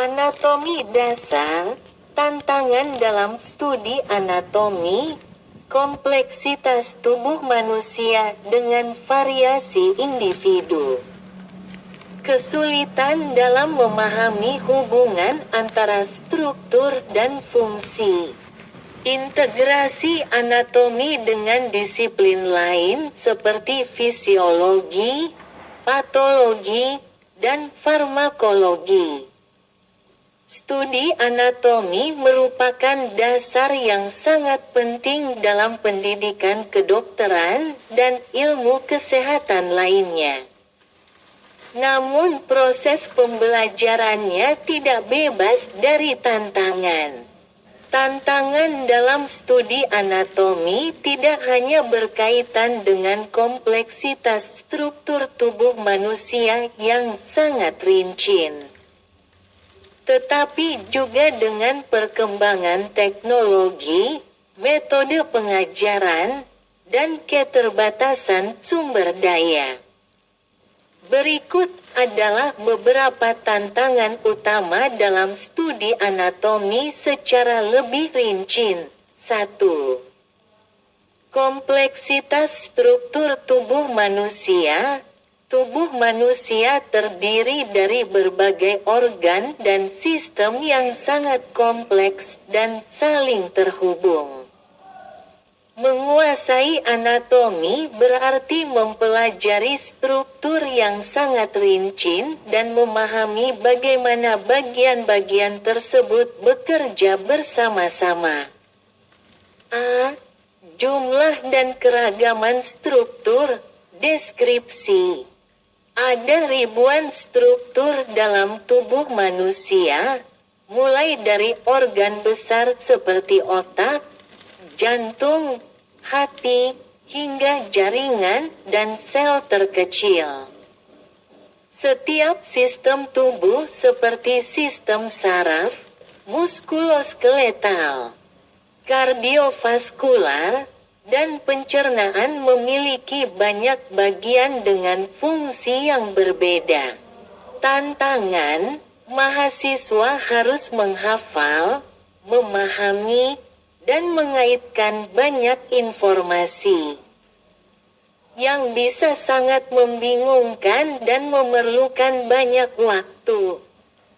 Anatomi dasar, tantangan dalam studi anatomi, kompleksitas tubuh manusia dengan variasi individu. Kesulitan dalam memahami hubungan antara struktur dan fungsi. Integrasi anatomi dengan disiplin lain seperti fisiologi, patologi, dan farmakologi. Studi anatomi merupakan dasar yang sangat penting dalam pendidikan kedokteran dan ilmu kesehatan lainnya. Namun proses pembelajarannya tidak bebas dari tantangan. Tantangan dalam studi anatomi tidak hanya berkaitan dengan kompleksitas struktur tubuh manusia yang sangat rinci, tetapi juga dengan perkembangan teknologi, metode pengajaran, dan keterbatasan sumber daya. Berikut adalah beberapa tantangan utama dalam studi anatomi secara lebih rinci. 1. Kompleksitas struktur tubuh manusia. Tubuh manusia terdiri dari berbagai organ dan sistem yang sangat kompleks dan saling terhubung. Menguasai anatomi berarti mempelajari struktur yang sangat rinci dan memahami bagaimana bagian-bagian tersebut bekerja bersama-sama. A. Jumlah dan keragaman struktur. Deskripsi. Ada ribuan struktur dalam tubuh manusia, mulai dari organ besar seperti otak, jantung, hati, hingga jaringan dan sel terkecil. Setiap sistem tubuh seperti sistem saraf, muskuloskeletal, kardiovaskular, dan pencernaan memiliki banyak bagian dengan fungsi yang berbeda. Tantangan, mahasiswa harus menghafal, memahami, dan mengaitkan banyak informasi yang bisa sangat membingungkan dan memerlukan banyak waktu.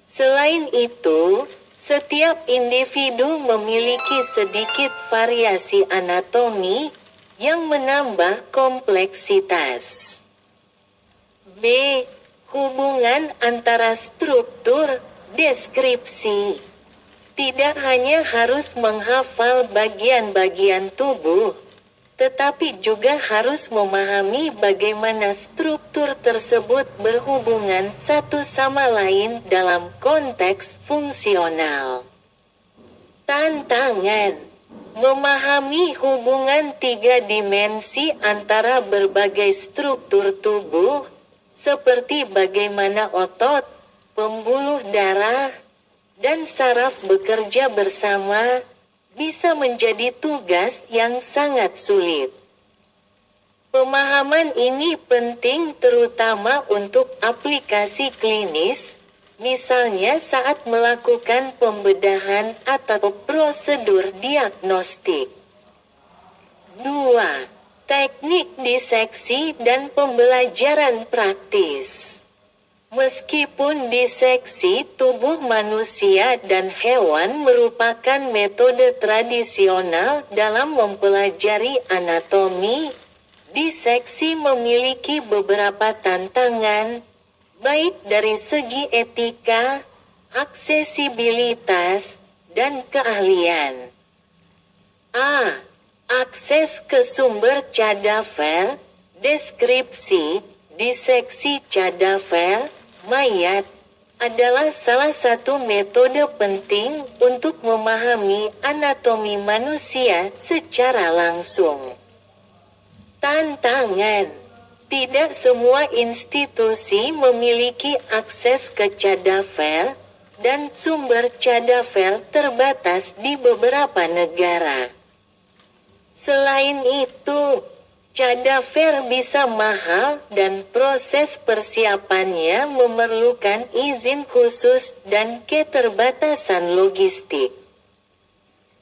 Selain itu, setiap individu memiliki sedikit variasi anatomi yang menambah kompleksitas. B. Hubungan antara struktur, deskripsi. Tidak hanya harus menghafal bagian-bagian tubuh, tetapi juga harus memahami bagaimana struktur tersebut berhubungan satu sama lain dalam konteks fungsional. Tantangan: memahami hubungan tiga dimensi antara berbagai struktur tubuh, seperti bagaimana otot, pembuluh darah, dan saraf bekerja bersama, bisa menjadi tugas yang sangat sulit. Pemahaman ini penting terutama untuk aplikasi klinis, misalnya saat melakukan pembedahan atau prosedur diagnostik. 2. Teknik diseksi dan pembelajaran praktis. Meskipun diseksi tubuh manusia dan hewan merupakan metode tradisional dalam mempelajari anatomi, diseksi memiliki beberapa tantangan, baik dari segi etika, aksesibilitas, dan keahlian. A. Akses ke sumber cadaver, deskripsi. Diseksi cadaver, mayat, adalah salah satu metode penting untuk memahami anatomi manusia secara langsung. Tantangan: tidak semua institusi memiliki akses ke cadaver, dan sumber cadaver terbatas di beberapa negara. Selain itu, Cadaver bisa mahal dan proses persiapannya memerlukan izin khusus dan keterbatasan logistik.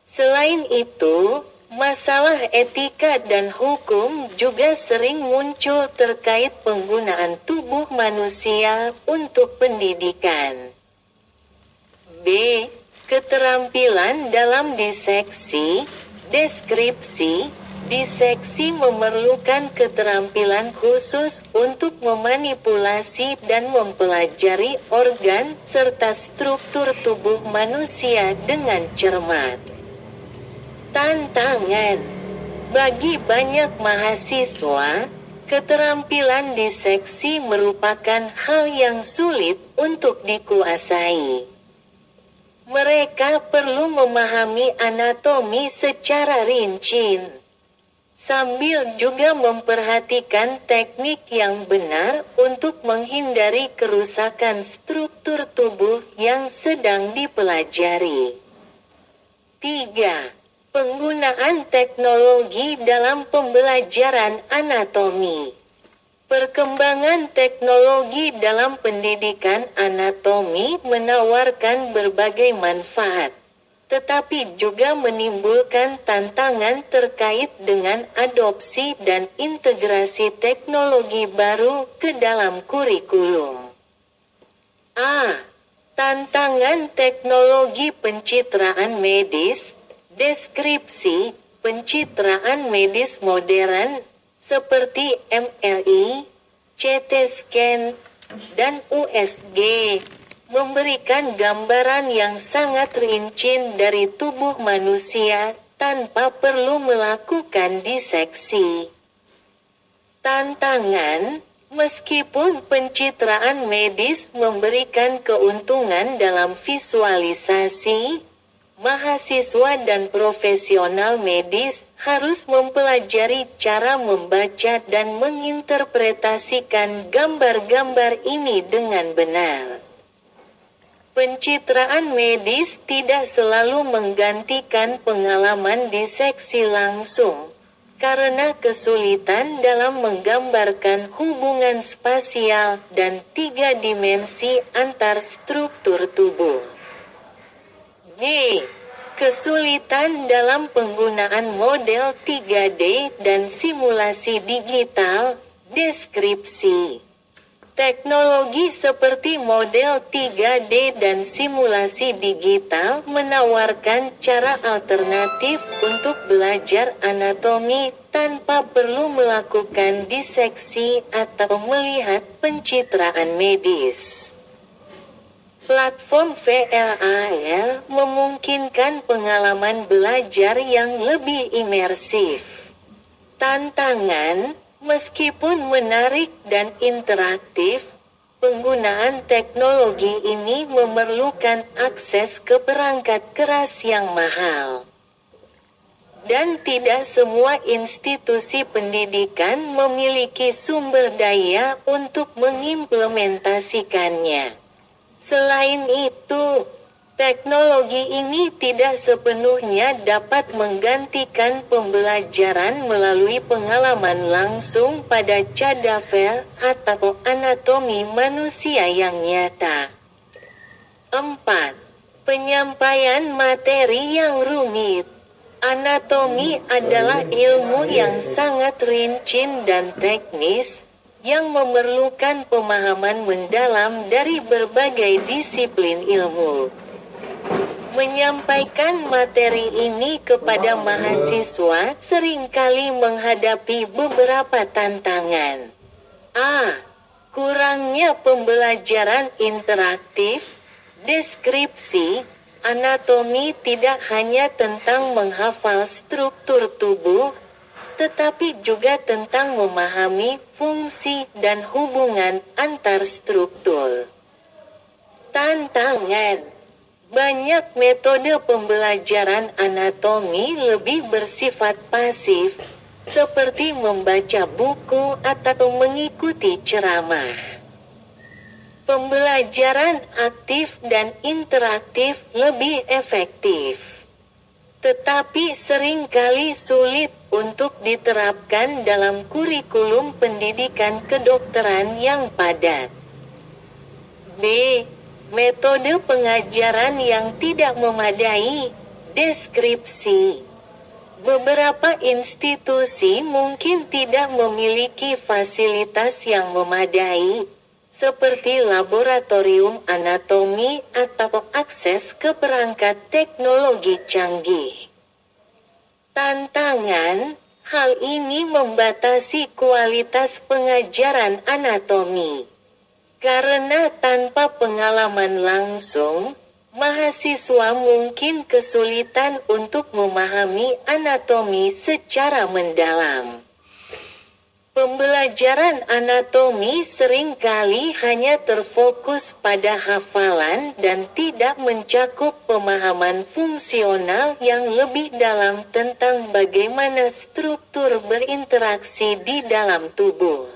Selain itu, masalah etika dan hukum juga sering muncul terkait penggunaan tubuh manusia untuk pendidikan. B. Keterampilan dalam diseksi, deskripsi. Diseksi memerlukan keterampilan khusus untuk memanipulasi dan mempelajari organ serta struktur tubuh manusia dengan cermat. Tantangan. Bagi banyak mahasiswa, keterampilan diseksi merupakan hal yang sulit untuk dikuasai. Mereka perlu memahami anatomi secara rinci, sambil juga memperhatikan teknik yang benar untuk menghindari kerusakan struktur tubuh yang sedang dipelajari. 3. Penggunaan teknologi dalam pembelajaran anatomi. Perkembangan teknologi dalam pendidikan anatomi menawarkan berbagai manfaat, tetapi juga menimbulkan tantangan terkait dengan adopsi dan integrasi teknologi baru ke dalam kurikulum. A. Tantangan teknologi pencitraan medis, deskripsi, pencitraan medis modern, seperti MRI, CT scan, dan USG, memberikan gambaran yang sangat rinci dari tubuh manusia tanpa perlu melakukan diseksi. Tantangan, meskipun pencitraan medis memberikan keuntungan dalam visualisasi, mahasiswa dan profesional medis harus mempelajari cara membaca dan menginterpretasikan gambar-gambar ini dengan benar. Pencitraan medis tidak selalu menggantikan pengalaman diseksi langsung, karena kesulitan dalam menggambarkan hubungan spasial dan 3 dimensi antar struktur tubuh. B. Kesulitan dalam penggunaan model 3D dan simulasi digital, deskripsi. Teknologi seperti model 3D dan simulasi digital menawarkan cara alternatif untuk belajar anatomi tanpa perlu melakukan diseksi atau melihat pencitraan medis. Platform VLAR memungkinkan pengalaman belajar yang lebih imersif. Tantangan, meskipun menarik dan interaktif, penggunaan teknologi ini memerlukan akses ke perangkat keras yang mahal. Dan tidak semua institusi pendidikan memiliki sumber daya untuk mengimplementasikannya. Selain itu, teknologi ini tidak sepenuhnya dapat menggantikan pembelajaran melalui pengalaman langsung pada cadaver atau anatomi manusia yang nyata. 4. Penyampaian materi yang rumit. Anatomi adalah ilmu yang sangat rinci dan teknis, yang memerlukan pemahaman mendalam dari berbagai disiplin ilmu. Menyampaikan materi ini kepada mahasiswa seringkali menghadapi beberapa tantangan. A. Kurangnya pembelajaran interaktif, deskripsi. Anatomi tidak hanya tentang menghafal struktur tubuh, tetapi juga tentang memahami fungsi dan hubungan antar struktur. Tantangan, banyak metode pembelajaran anatomi lebih bersifat pasif, seperti membaca buku atau mengikuti ceramah. Pembelajaran aktif dan interaktif lebih efektif. tetapi seringkali sulit untuk diterapkan dalam kurikulum pendidikan kedokteran yang padat. B. Metode pengajaran yang tidak memadai. Deskripsi. Beberapa institusi mungkin tidak memiliki fasilitas yang memadai, seperti laboratorium anatomi atau akses ke perangkat teknologi canggih. Tantangan, hal ini membatasi kualitas pengajaran anatomi. Karena tanpa pengalaman langsung, mahasiswa mungkin kesulitan untuk memahami anatomi secara mendalam. Pembelajaran anatomi seringkali hanya terfokus pada hafalan dan tidak mencakup pemahaman fungsional yang lebih dalam tentang bagaimana struktur berinteraksi di dalam tubuh.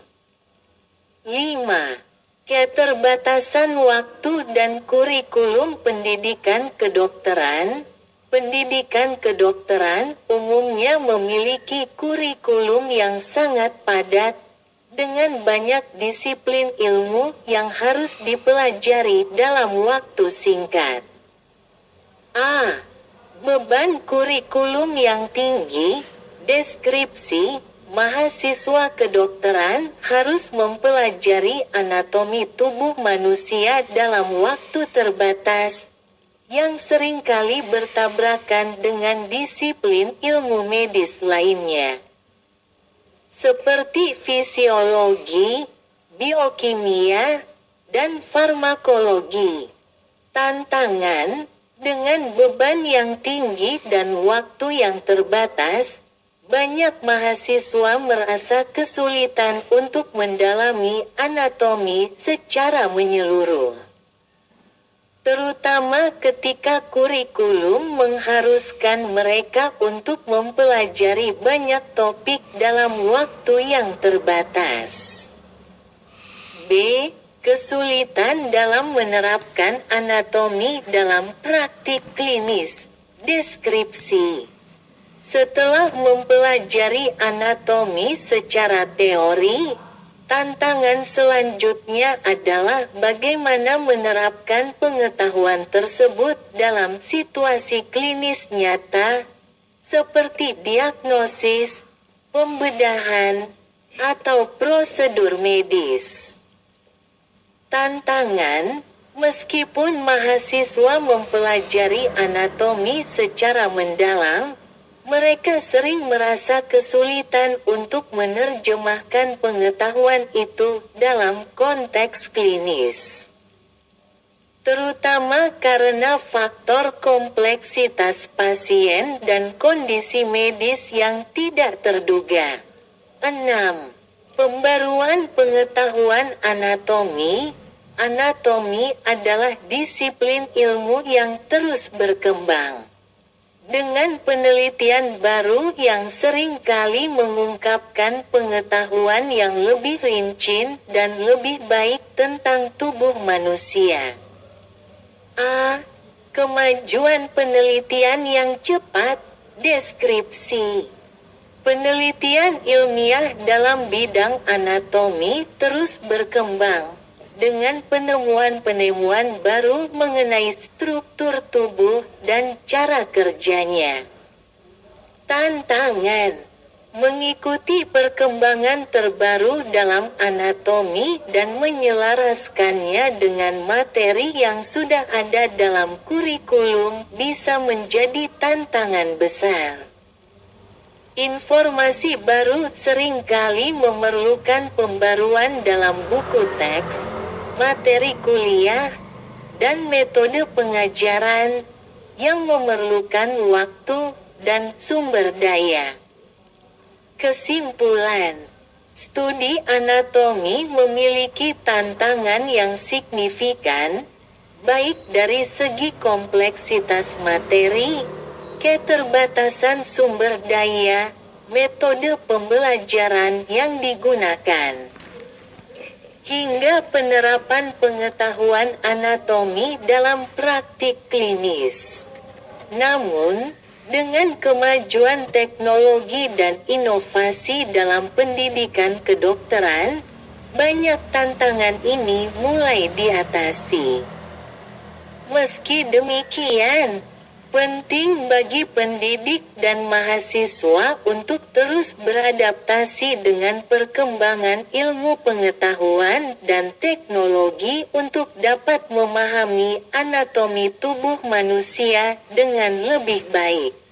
5. Keterbatasan waktu dan kurikulum pendidikan kedokteran. Pendidikan kedokteran umumnya memiliki kurikulum yang sangat padat, dengan banyak disiplin ilmu yang harus dipelajari dalam waktu singkat. A. Beban kurikulum yang tinggi. Deskripsi. Mahasiswa kedokteran harus mempelajari anatomi tubuh manusia dalam waktu terbatas, yang seringkali bertabrakan dengan disiplin ilmu medis lainnya, seperti fisiologi, biokimia, dan farmakologi. Tantangan, dengan beban yang tinggi dan waktu yang terbatas, banyak mahasiswa merasa kesulitan untuk mendalami anatomi secara menyeluruh. Terutama ketika kurikulum mengharuskan mereka untuk mempelajari banyak topik dalam waktu yang terbatas. B. Kesulitan dalam menerapkan anatomi dalam praktik klinis. Deskripsi. Setelah mempelajari anatomi secara teori, tantangan selanjutnya adalah bagaimana menerapkan pengetahuan tersebut dalam situasi klinis nyata, seperti diagnosis, pembedahan, atau prosedur medis. Tantangan, meskipun mahasiswa mempelajari anatomi secara mendalam, mereka sering merasa kesulitan untuk menerjemahkan pengetahuan itu dalam konteks klinis. Terutama karena faktor kompleksitas pasien dan kondisi medis yang tidak terduga. 6. Pembaruan pengetahuan anatomi. Anatomi adalah disiplin ilmu yang terus berkembang, dengan penelitian baru yang sering kali mengungkapkan pengetahuan yang lebih rinci dan lebih baik tentang tubuh manusia. A. Kemajuan penelitian yang cepat. Deskripsi. Penelitian ilmiah dalam bidang anatomi terus berkembang, dengan penemuan-penemuan baru mengenai struktur tubuh dan cara kerjanya. Tantangan, mengikuti perkembangan terbaru dalam anatomi dan menyelaraskannya dengan materi yang sudah ada dalam kurikulum bisa menjadi tantangan besar. Informasi baru seringkali memerlukan pembaruan dalam buku teks, materi kuliah, dan metode pengajaran yang memerlukan waktu dan sumber daya. Kesimpulan, studi anatomi memiliki tantangan yang signifikan, baik dari segi kompleksitas materi, keterbatasan sumber daya, metode pembelajaran yang digunakan, hingga penerapan pengetahuan anatomi dalam praktik klinis. Namun, Dengan kemajuan teknologi dan inovasi dalam pendidikan kedokteran, banyak tantangan ini mulai diatasi. Meski demikian, penting bagi pendidik dan mahasiswa untuk terus beradaptasi dengan perkembangan ilmu pengetahuan dan teknologi untuk dapat memahami anatomi tubuh manusia dengan lebih baik.